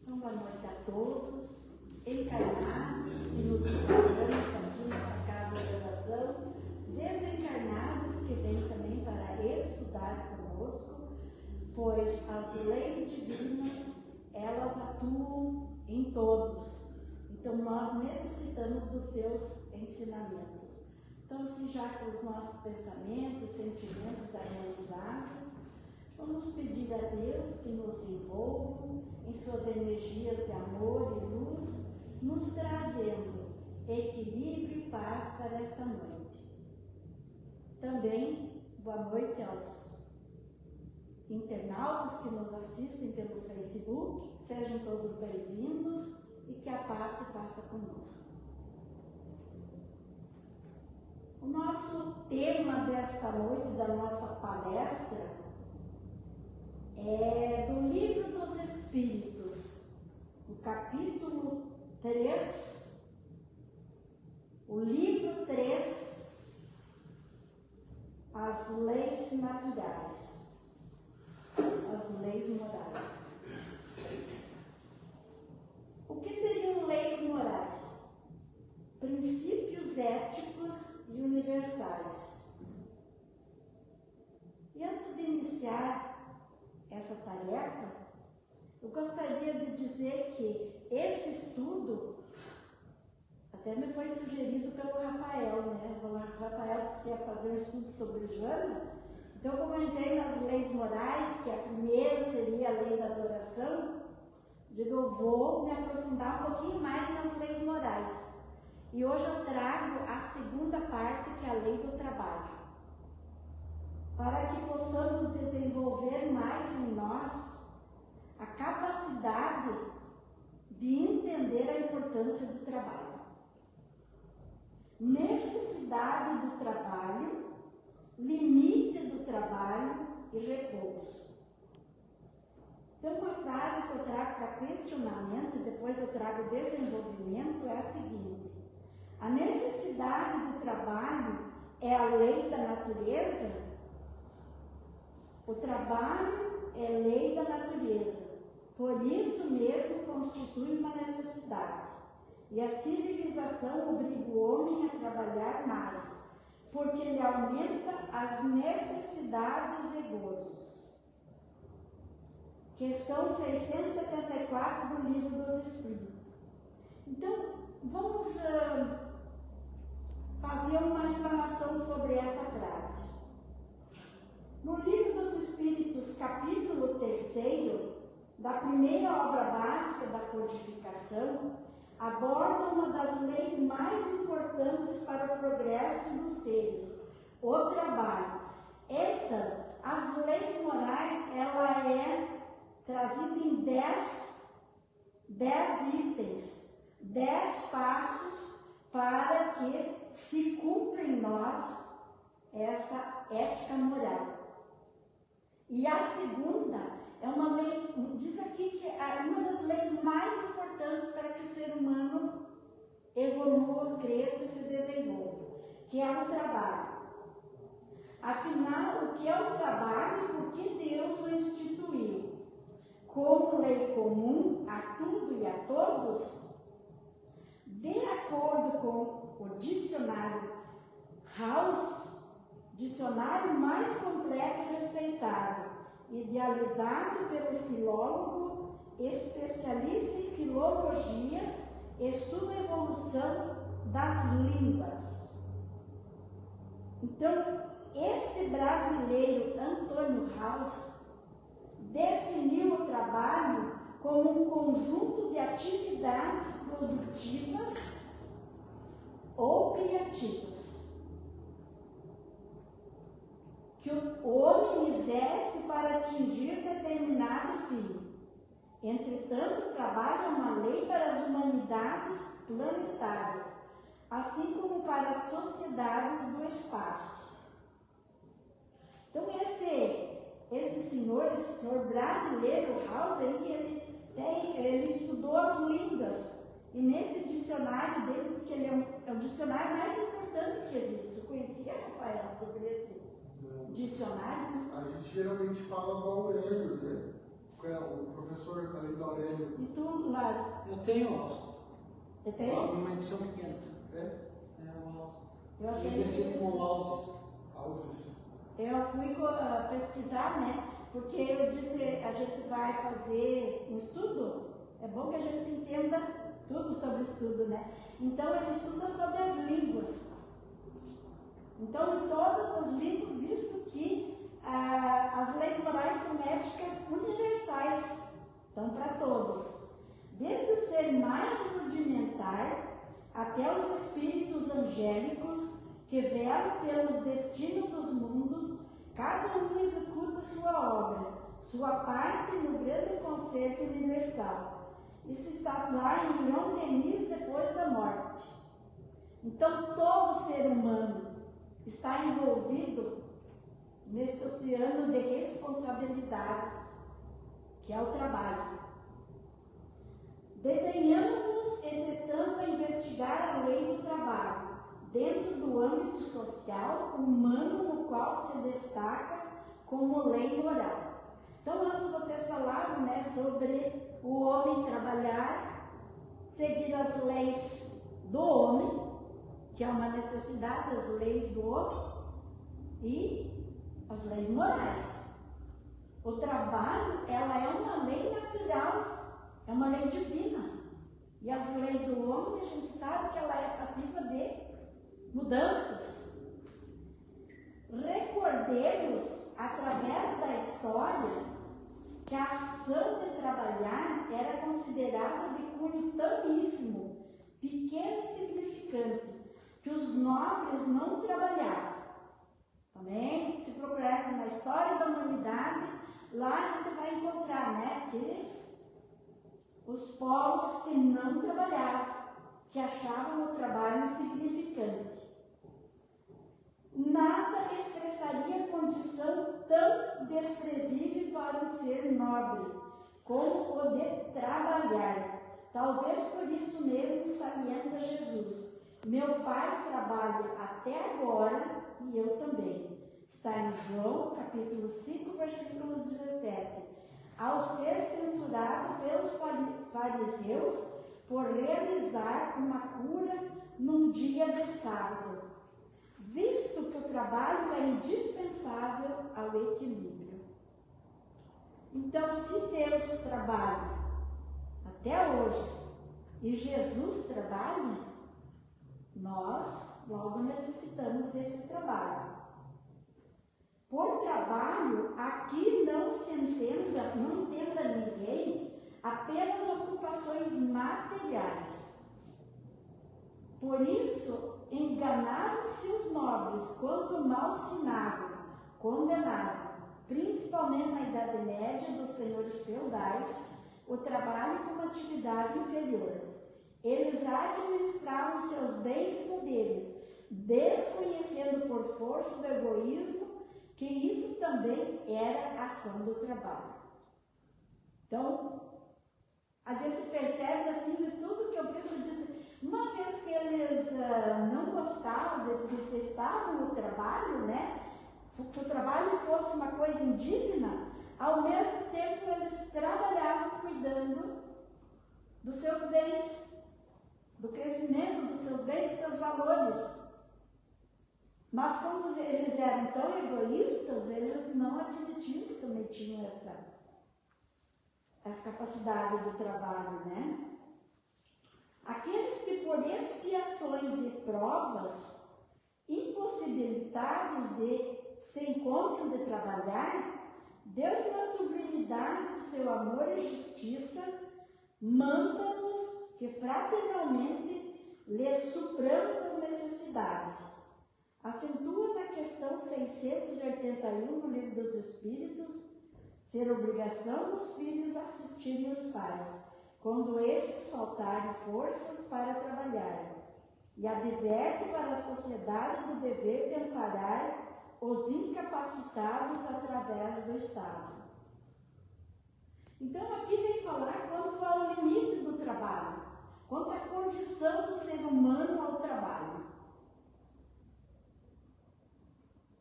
Boa noite a todos, encarnados que nos encontramos aqui nessa casa de oração, desencarnados que vêm também para estudar conosco, pois as leis divinas, elas atuam em todos. Então nós necessitamos dos seus ensinamentos. Então, assim, já com os nossos pensamentos e sentimentos harmonizados, vamos pedir a Deus que nos envolva em suas energias de amor e luz, nos trazendo equilíbrio e paz para esta noite. Também, boa noite aos internautas que nos assistem pelo Facebook, sejam todos bem-vindos e que a paz se faça conosco. O nosso tema desta noite, da nossa palestra, é do Livro dos Espíritos, o capítulo 3, o livro 3, as leis naturais, as leis morais. O que seriam leis morais? Princípios éticos e universais. E antes de iniciar essa tarefa, eu gostaria de dizer que esse estudo até me foi sugerido pelo Rafael, né? O Rafael disse que ia fazer um estudo sobre o Jana, então como eu entrei nas leis morais, que a primeira seria a lei da adoração, digo, eu vou me aprofundar um pouquinho mais nas leis morais. E hoje eu trago a segunda parte, que é a lei do trabalho, para que possamos desenvolver mais em nós a capacidade de entender a importância do trabalho. Necessidade do trabalho, limite do trabalho e repouso. Então, uma frase que eu trago para questionamento e depois eu trago desenvolvimento é a seguinte: a necessidade do trabalho é a lei da natureza. O trabalho é lei da natureza, por isso mesmo constitui uma necessidade. E a civilização obriga o homem a trabalhar mais, porque ele aumenta as necessidades e gozos. Questão 674 do Livro dos Espíritos. Então, vamos fazer uma explanação sobre essa frase. No Livro dos Espíritos, capítulo 3, da primeira obra básica da codificação, aborda uma das leis mais importantes para o progresso dos seres, o trabalho. Então, as leis morais, ela é trazida em 10 itens, 10 passos para que se cumpra em nós essa ética moral. E a segunda é uma lei, diz aqui que é uma das leis mais importantes para que o ser humano evolua, cresça e se desenvolva, que é o trabalho. Afinal, o que é o trabalho e por que Deus o instituiu? Como lei comum a tudo e a todos? De acordo com o dicionário House, dicionário mais completo e respeitado, idealizado pelo filólogo, especialista em filologia, estuda a evolução das línguas. Então, este brasileiro Antônio House definiu o trabalho como um conjunto de atividades produtivas ou criativas que o homem exerce para atingir determinado fim. Entretanto, o trabalho é uma lei para as humanidades planetárias, assim como para as sociedades do espaço. Então, esse senhor brasileiro, House, ele estudou as línguas, e nesse dicionário dele diz que ele é o dicionário mais importante que existe. Tu conhecia, Rafael, sobre esse dicionário? A gente geralmente fala do Aurélio, né? O professor ali do Aurélio velho. E tu, Lara? Eu tenho alça. Eu tenho? Uma edição pequena. Uma alça. Eu achei versículo com alças. Eu fui pesquisar, né? Porque eu disse, a gente vai fazer um estudo, é bom que a gente entenda tudo sobre o estudo, né? Então ele estuda sobre as línguas. Então, em todas as línguas, visto que as leis morais são éticas universais, então para todos. Desde o ser mais rudimentar até os espíritos angélicos que velam pelos destinos dos mundos, cada um executa sua obra, sua parte no grande concerto universal. Isso está lá em Leon Denis, Depois da Morte. Então, todo ser humano está envolvido nesse oceano de responsabilidades, que é o trabalho. Detenhamos-nos, entretanto, a investigar a lei do trabalho, dentro do âmbito social, humano, no qual se destaca como lei moral. Então, antes vocês falaram, né, sobre o homem trabalhar, seguir as leis do homem, que é uma necessidade, as leis do homem, e as leis morais. O trabalho, ela é uma lei natural, é uma lei divina. E as leis do homem, a gente sabe que ela é passiva de mudanças. Recordemos, através da história, que a ação de trabalhar era considerada de cunho tão ínfimo, pequeno e insignificante, que os nobres não trabalhavam. Também, se procurarmos na história da humanidade, lá a gente vai encontrar, né, que os povos que não trabalhavam, que achavam o trabalho insignificante. Nada expressaria condição tão desprezível para um ser nobre como o de trabalhar. Talvez por isso mesmo salienta Jesus: meu Pai trabalha até agora e eu também. Está em João, capítulo 5, versículos 17. Ao ser censurado pelos fariseus por realizar uma cura num dia de sábado, visto que o trabalho é indispensável ao equilíbrio. Então, se Deus trabalha até hoje e Jesus trabalha, nós logo necessitamos desse trabalho. Por trabalho, aqui não entenda ninguém apenas ocupações materiais. Por isso, enganaram-se os nobres quando malsinavam, condenavam, principalmente na Idade Média dos senhores feudais, o trabalho como atividade inferior. Eles administravam seus bens e poderes, desconhecendo por força do egoísmo que isso também era ação do trabalho. Então, a gente percebe assim, de tudo que eu fico uma vez que eles não gostavam, eles detestavam o trabalho, né? Que o trabalho fosse uma coisa indigna, ao mesmo tempo eles trabalhavam cuidando dos seus bens, do crescimento dos seus bens, dos seus valores. Mas como eles eram tão egoístas, eles não admitiam que também tinham a capacidade do trabalho, né? Aqueles que por expiações e provas, impossibilitados de se encontram de trabalhar, Deus, na sublimidade do seu amor e justiça, manda-nos que fraternalmente lhes supramos as necessidades. Acentua na questão 681 no Livro dos Espíritos ser obrigação dos filhos assistirem os pais, quando estes faltarem forças para trabalhar, e adverte para a sociedade do dever de amparar os incapacitados através do Estado. Então aqui vem falar quanto ao limite do trabalho, quanto à condição do ser humano ao trabalho.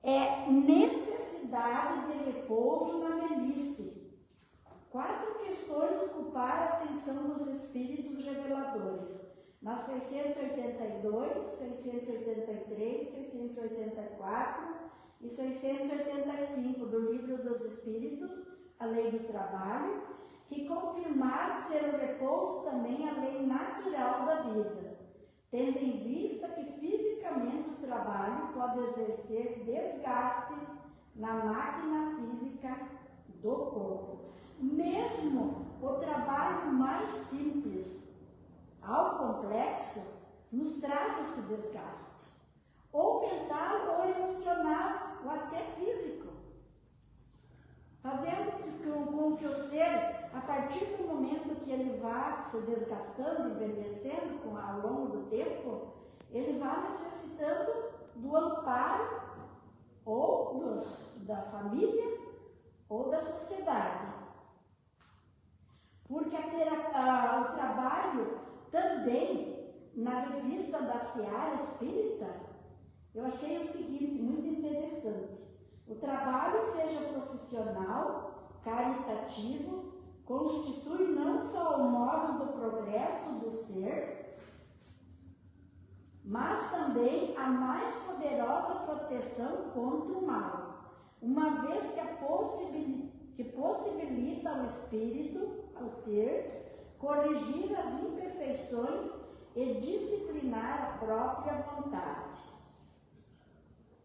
É necessidade de repouso na velhice. 4 questões ocuparam a são dos Espíritos Reveladores. Na 682, 683, 684 e 685 do Livro dos Espíritos, a Lei do Trabalho, que confirmaram ser o repouso também a lei natural da vida, tendo em vista que fisicamente o trabalho pode exercer desgaste na máquina física do corpo. Mesmo o trabalho mais simples ao complexo nos traz esse desgaste, ou mental, ou emocional, ou até físico, fazendo com que o ser, a partir do momento que ele vá se desgastando, envelhecendo ao longo do tempo, ele vai necessitando do amparo ou da família ou da sociedade. Porque o trabalho também, na revista da Seara Espírita, eu achei o seguinte, muito interessante. O trabalho, seja profissional, caritativo, constitui não só o modo do progresso do ser, mas também a mais poderosa proteção contra o mal, uma vez que possibilita ao espírito, ao ser, corrigir as imperfeições e disciplinar a própria vontade.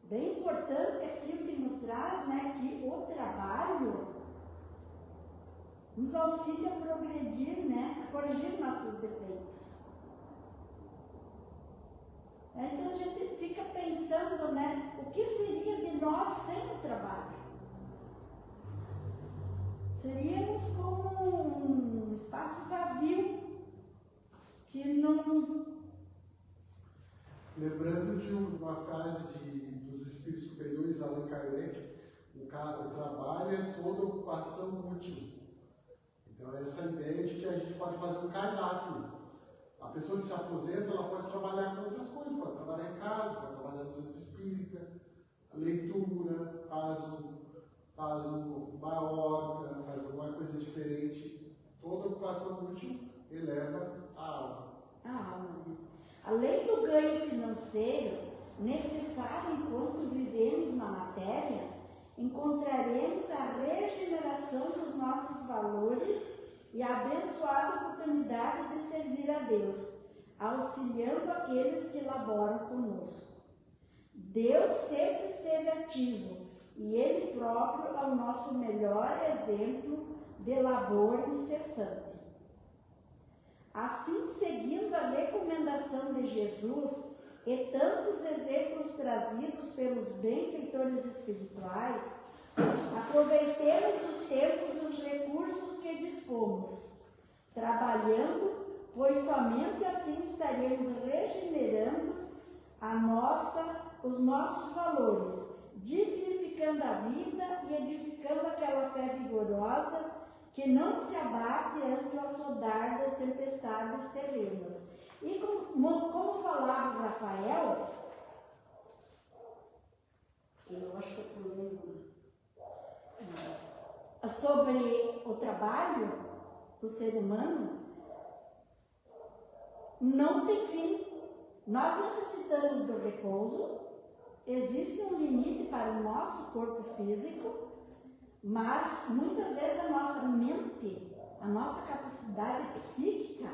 Bem importante aquilo que nos traz, né, que o trabalho nos auxilia a progredir, né, a corrigir nossos defeitos. Então a gente fica pensando, né, o que seria de nós sem o trabalho? Seríamos como um espaço vazio, que não... Lembrando de uma frase dos Espíritos Superiores, Allan Kardec, o trabalho é toda ocupação útil. Então, essa ideia de que a gente pode fazer um cardápio. A pessoa que se aposenta, ela pode trabalhar com outras coisas, pode trabalhar em casa, pode trabalhar no centro espírita, a leitura, faz uma horta, faz alguma coisa diferente. Toda ocupação útil eleva a alma. Além do ganho financeiro necessário enquanto vivemos na matéria, encontraremos a regeneração dos nossos valores e a abençoada oportunidade de servir a Deus, auxiliando aqueles que laboram conosco. Deus sempre esteve ativo e Ele próprio é o nosso melhor exemplo de labor incessante. Assim, seguindo a recomendação de Jesus e tantos exemplos trazidos pelos benfeitores espirituais, aproveitemos os tempos e os recursos que dispomos, trabalhando, pois somente assim estaremos regenerando os nossos valores, dignificando a vida e edificando aquela fé vigorosa que não se abate ante o assodar das tempestades terrenas. E como falava o Rafael, eu acho que eu pulei sobre o trabalho do ser humano, não tem fim. Nós necessitamos do repouso, existe um limite para o nosso corpo físico, mas muitas vezes a nossa mente, a nossa capacidade psíquica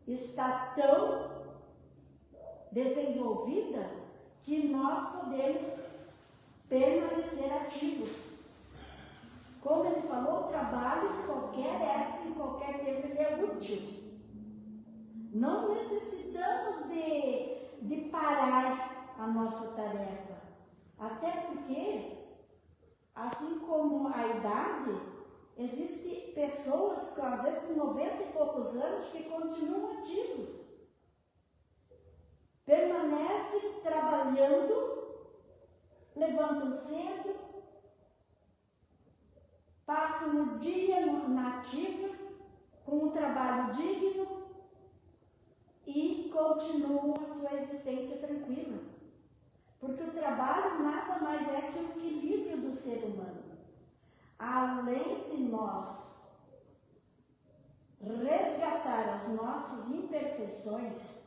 está tão desenvolvida que nós podemos permanecer ativos. Como ele falou, o trabalho em qualquer época, em qualquer tempo, ele é útil. Não necessitamos de parar a nossa tarefa, até porque, assim como a idade, existem pessoas que às vezes com 90 e poucos anos que continuam ativos, permanecem trabalhando, levantam cedo, passam o dia na ativa, com um trabalho digno e continuam a sua existência tranquila. Porque o trabalho nada mais é que o equilíbrio do ser humano. Além de nós resgatar as nossas imperfeições,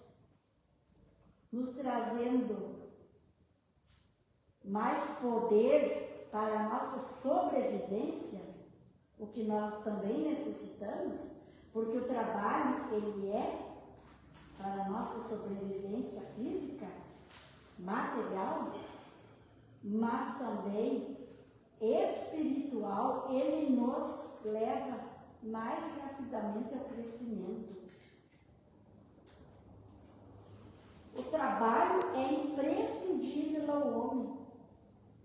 nos trazendo mais poder para a nossa sobrevivência, o que nós também necessitamos, porque o trabalho, ele é para a nossa sobrevivência física, material, mas também espiritual, ele nos leva mais rapidamente ao crescimento. O trabalho é imprescindível ao homem,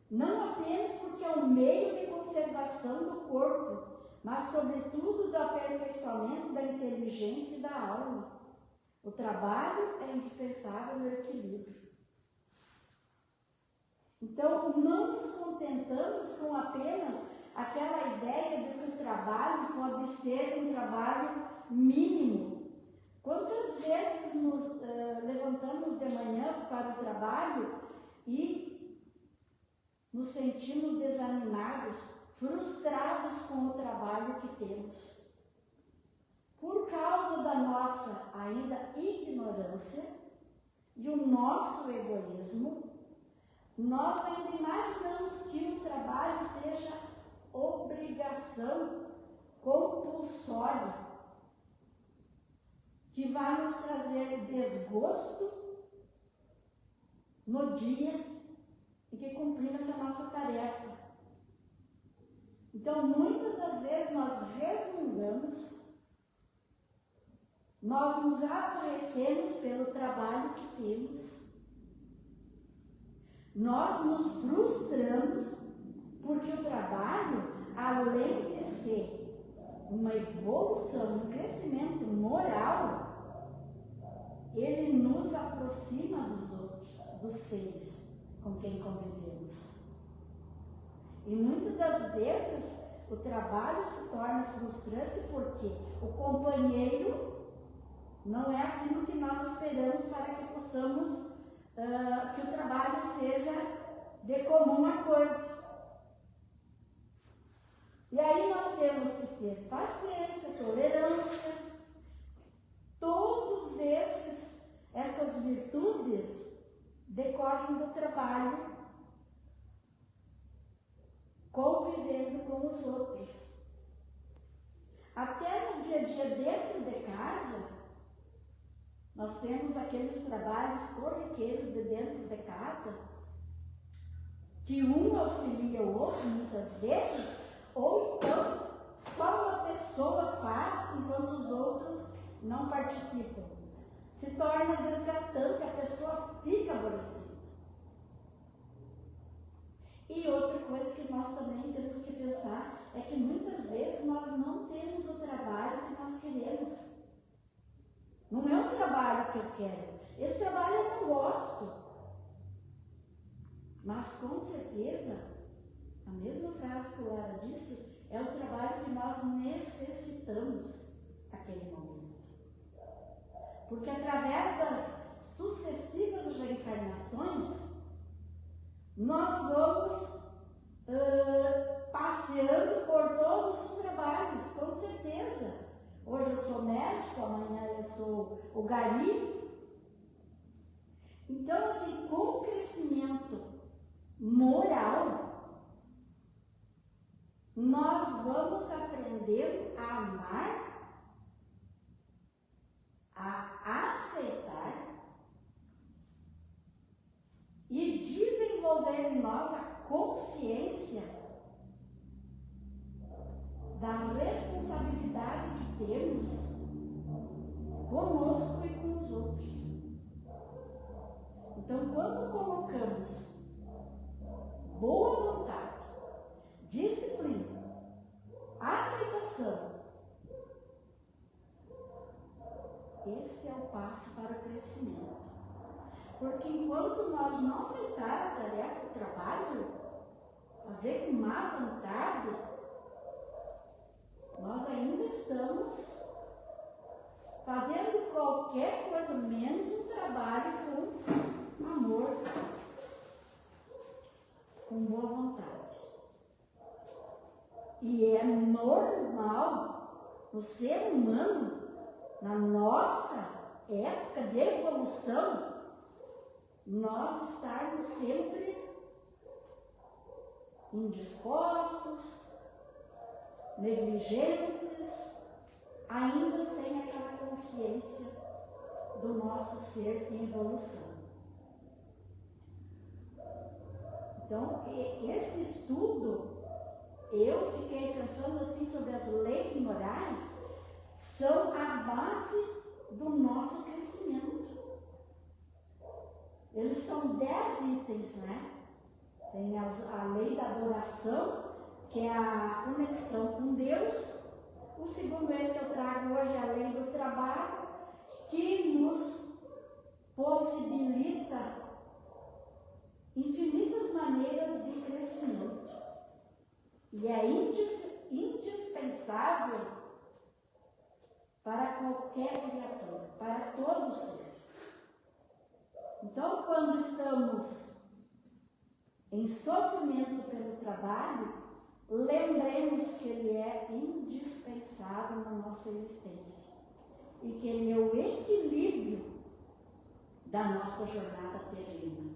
não apenas porque é um meio de conservação do corpo, mas sobretudo do aperfeiçoamento da inteligência e da alma. O trabalho é indispensável no equilíbrio. Então, não nos contentamos com apenas aquela ideia de que o trabalho pode ser um trabalho mínimo. Quantas vezes nos levantamos de manhã para o trabalho e nos sentimos desanimados, frustrados com o trabalho que temos? Por causa da nossa ainda ignorância e o nosso egoísmo, nós ainda imaginamos que o trabalho seja obrigação compulsória, que vai nos trazer desgosto no dia em que cumprimos essa nossa tarefa. Então, muitas das vezes nós resmungamos, nós nos aborrecemos pelo trabalho que temos, nós nos frustramos porque o trabalho, além de ser uma evolução, um crescimento moral, ele nos aproxima dos outros, dos seres com quem convivemos. E muitas das vezes o trabalho se torna frustrante porque o companheiro não é aquilo que nós esperamos para que possamos que o trabalho seja de comum acordo. E aí nós temos que ter paciência, tolerância, todas essas virtudes decorrem do trabalho, convivendo com os outros. Até no dia a dia dentro de casa, nós temos aqueles trabalhos corriqueiros de dentro de casa, que um auxilia o outro muitas vezes, ou então só uma pessoa faz enquanto os outros não participam. Se torna desgastante, a pessoa fica aborrecida. E outra coisa que nós também temos que pensar é que muitas vezes nós não temos o trabalho que nós queremos. Não é o trabalho que eu quero. Esse trabalho eu não gosto. Mas com certeza, a mesma frase que o Lara disse, é o trabalho que nós necessitamos naquele momento. Porque através das sucessivas reencarnações, nós vamos passeando por todos os trabalhos, com certeza. Hoje eu sou médico, amanhã eu sou o gari. Então, assim, com o crescimento moral, nós vamos aprender a amar, a aceitar e desenvolver em nós a consciência da responsabilidade que temos conosco e com os outros. Então, quando colocamos boa vontade, disciplina, aceitação, esse é o passo para o crescimento. Porque enquanto nós não aceitar a tarefa, o trabalho, fazer com má vontade, nós ainda estamos fazendo qualquer coisa, menos um trabalho com amor, com boa vontade. E é normal no ser humano na nossa época de evolução, nós estarmos sempre indispostos, negligentes, ainda sem aquela consciência do nosso ser em evolução. Então, esse estudo, eu fiquei pensando assim sobre as leis morais, são a base do nosso crescimento. Eles são 10 itens, né? Tem a lei da adoração, que é a conexão com Deus. O segundo esse que eu trago hoje é a lei do trabalho, que nos possibilita infinitas maneiras de crescimento. E é indispensável para qualquer criatura, para todo ser. Então, quando estamos em sofrimento pelo trabalho, lembremos que ele é indispensável na nossa existência e que ele é o equilíbrio da nossa jornada terrena.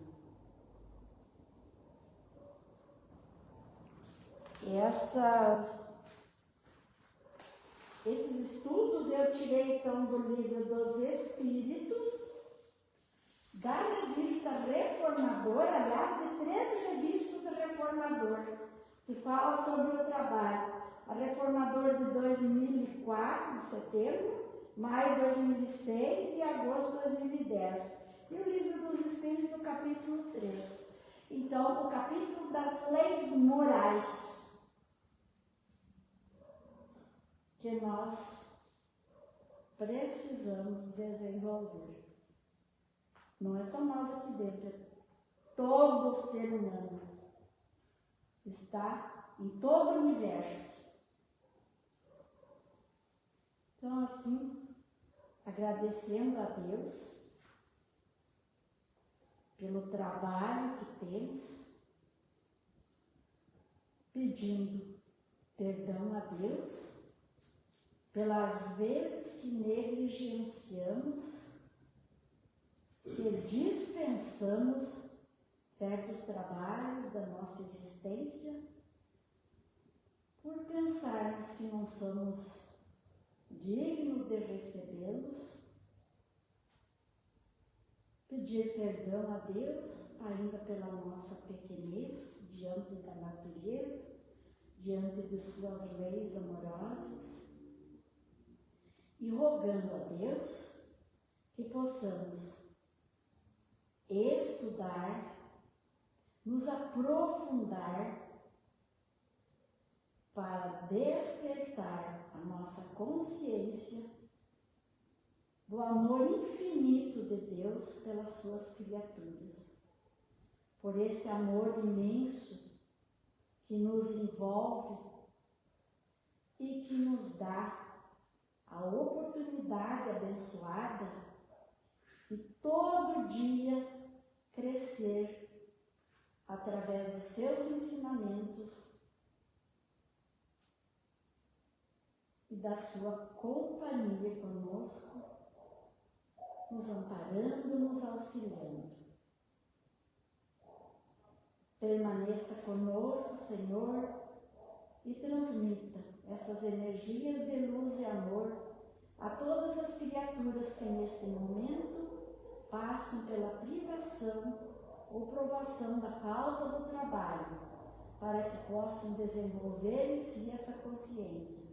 Esses estudos eu tirei então do livro dos Espíritos, da revista Reformador, aliás, de 13 revistas do Reformador, que fala sobre o trabalho. A Reformador de 2004, de setembro, maio de 2006 e agosto de 2010. E o livro dos Espíritos, no capítulo 3. Então, o capítulo das leis morais, que nós precisamos desenvolver. Não é só nós aqui dentro, é todo ser humano. Está em todo o universo. Então, assim, agradecendo a Deus pelo trabalho que temos, pedindo perdão a Deus pelas vezes que negligenciamos, que dispensamos certos trabalhos da nossa existência, por pensarmos que não somos dignos de recebê-los, pedir perdão a Deus ainda pela nossa pequenez diante da natureza, diante de suas leis amorosas, e rogando a Deus que possamos estudar, nos aprofundar para despertar a nossa consciência do amor infinito de Deus pelas suas criaturas, por esse amor imenso que nos envolve e que nos dá a oportunidade abençoada de todo dia crescer através dos seus ensinamentos e da sua companhia conosco, nos amparando, nos auxiliando. Permaneça conosco, Senhor, e transmita essas energias de luz e amor a todas as criaturas que neste momento passam pela privação ou provação da falta do trabalho, para que possam desenvolver em si essa consciência.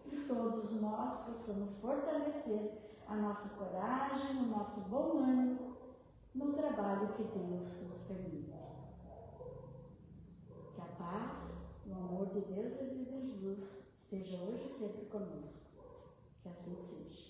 E todos nós possamos fortalecer a nossa coragem, o nosso bom ânimo no trabalho que Deus nos permite. Que a paz, o amor de Deus e de Jesus esteja hoje e sempre conosco. Que assim seja.